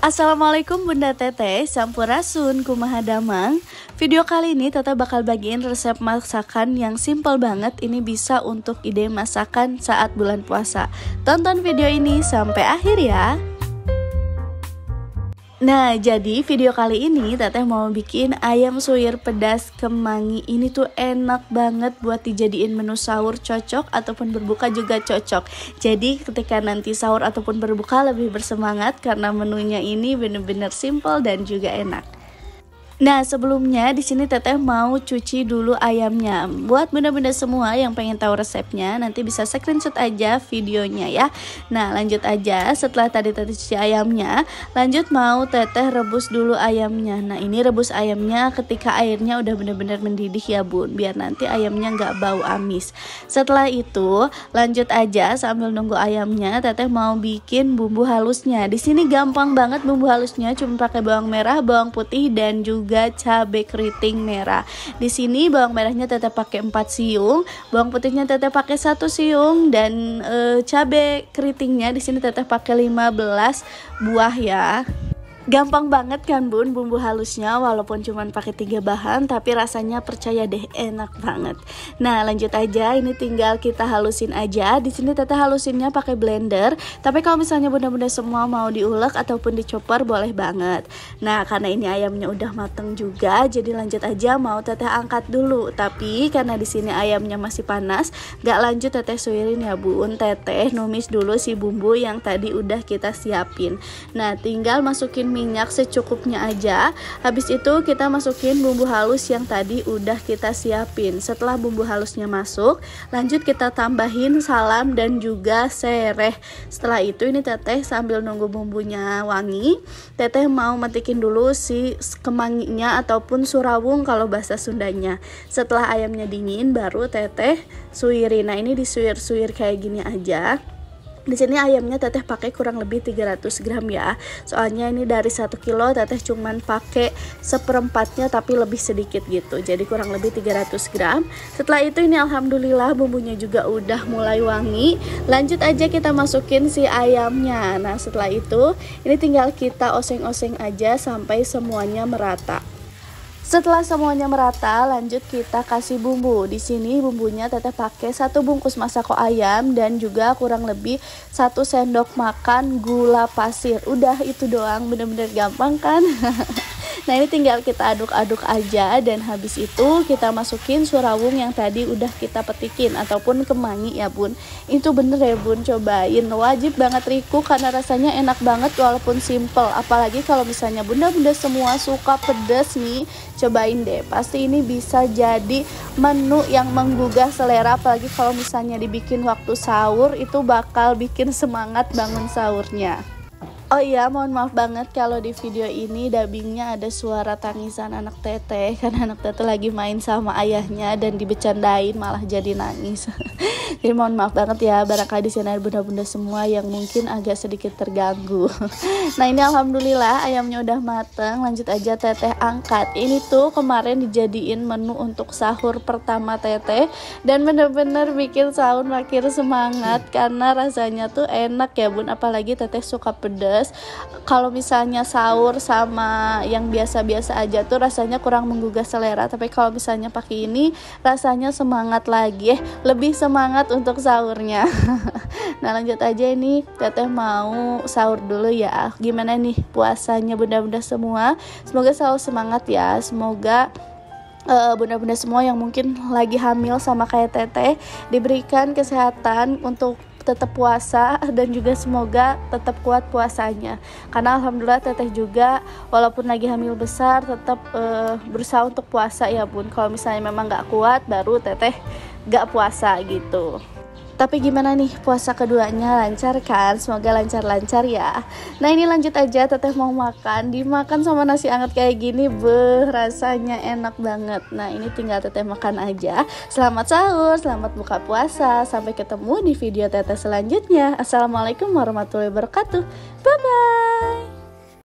Assalamualaikum Bunda Teteh, Sampurasun, kumaha damang. Video kali ini Teteh bakal bagiin resep masakan yang simple banget. Ini bisa untuk ide masakan saat bulan puasa. Tonton video ini sampai akhir ya. Nah, jadi video kali ini Teteh mau bikin ayam suwir pedas kemangi. Ini tuh enak banget buat dijadiin menu sahur, cocok ataupun berbuka juga cocok. Jadi ketika nanti sahur ataupun berbuka lebih bersemangat karena menunya ini bener-bener simple dan juga enak. Nah, sebelumnya di sini Teteh mau cuci dulu ayamnya. Buat bunda-bunda semua yang pengen tahu resepnya, nanti bisa screenshot aja videonya ya. Nah, lanjut aja. Setelah tadi Teteh cuci ayamnya, lanjut mau Teteh rebus dulu ayamnya. Nah, ini rebus ayamnya ketika airnya udah bener-bener mendidih ya bun, biar nanti ayamnya nggak bau amis. Setelah itu, lanjut aja sambil nunggu ayamnya, Teteh mau bikin bumbu halusnya. Di sini gampang banget bumbu halusnya, cuma pakai bawang merah, bawang putih dan juga cabai keriting merah. Di sini bawang merahnya Teteh pakai 4 siung, bawang putihnya Teteh pakai 1 siung dan cabai keritingnya di sini Teteh pakai 15 buah ya. Gampang banget kan bun bumbu halusnya, walaupun cuma pakai 3 bahan tapi rasanya percaya deh enak banget. Nah, lanjut aja, ini tinggal kita halusin aja. Di sini Teteh halusinnya pakai blender, tapi kalau misalnya bunda-bunda semua mau diulek ataupun dicopper boleh banget. Nah, karena ini ayamnya udah mateng juga, jadi lanjut aja mau Teteh angkat dulu. Tapi karena di sini ayamnya masih panas, gak lanjut Teteh suirin ya bun. Teteh numis dulu si bumbu yang tadi udah kita siapin. Nah, tinggal masukin minyak secukupnya aja. Habis itu kita masukin bumbu halus yang tadi udah kita siapin. Setelah bumbu halusnya masuk, lanjut kita tambahin salam dan juga sereh. Setelah itu ini Teteh sambil nunggu bumbunya wangi, Teteh mau metikin dulu si kemanginya ataupun surawung kalau bahasa Sundanya. Setelah ayamnya dingin baru Teteh suirin. Nah, ini disuir-suir kayak gini aja. Di sini ayamnya Teteh pakai kurang lebih 300 gram ya. Soalnya ini dari 1 kilo Teteh cuman pakai seperempatnya tapi lebih sedikit gitu. Jadi kurang lebih 300 gram. Setelah itu ini alhamdulillah bumbunya juga udah mulai wangi. Lanjut aja kita masukin si ayamnya. Nah, setelah itu ini tinggal kita oseng-oseng aja sampai semuanya merata. Setelah semuanya merata, lanjut kita kasih bumbu. Di sini bumbunya Teteh pakai 1 bungkus masako ayam dan juga kurang lebih 1 sendok makan gula pasir. Udah itu doang, bener-bener gampang kan? Nah, ini tinggal kita aduk-aduk aja dan habis itu kita masukin surawung yang tadi udah kita petikin ataupun kemangi ya bun. Itu bener ya bun, cobain, wajib banget Riku karena rasanya enak banget walaupun simple. Apalagi kalau misalnya bunda-bunda semua suka pedas nih, cobain deh, pasti ini bisa jadi menu yang menggugah selera. Apalagi kalau misalnya dibikin waktu sahur, itu bakal bikin semangat bangun sahurnya. Oh iya, mohon maaf banget kalau di video ini dubbingnya ada suara tangisan anak Teteh karena anak Teteh lagi main sama ayahnya dan dibecandain malah jadi nangis. Jadi mohon maaf banget ya, barangkali di sini ada bunda-bunda semua yang mungkin agak sedikit terganggu. Nah, ini alhamdulillah ayamnya udah mateng. Lanjut aja Teteh angkat. Ini tuh kemarin dijadiin menu untuk sahur pertama Teteh dan bener-bener bikin sahur makin semangat karena rasanya tuh enak ya bun. Apalagi Teteh suka pedas. Kalau misalnya sahur sama yang biasa-biasa aja tuh rasanya kurang menggugah selera, tapi kalau misalnya pakai ini rasanya semangat lagi, lebih semangat untuk sahurnya. Nah, lanjut aja, ini Teteh mau sahur dulu ya. Gimana nih puasanya bunda-bunda semua? Semoga selalu semangat ya. Semoga bunda-bunda semua yang mungkin lagi hamil sama kayak Teteh diberikan kesehatan untuk tetap puasa dan juga semoga tetap kuat puasanya. Karena alhamdulillah Teteh juga walaupun lagi hamil besar tetap berusaha untuk puasa ya bun. Kalau misalnya memang gak kuat baru Teteh gak puasa gitu. Tapi gimana nih puasa keduanya, lancar kan? Semoga lancar-lancar ya. Nah, ini lanjut aja, Teteh mau makan. Dimakan sama nasi hangat kayak gini, rasanya enak banget. Nah, ini tinggal Teteh makan aja. Selamat sahur, selamat buka puasa. Sampai ketemu di video Teteh selanjutnya. Assalamualaikum warahmatullahi wabarakatuh. Bye-bye.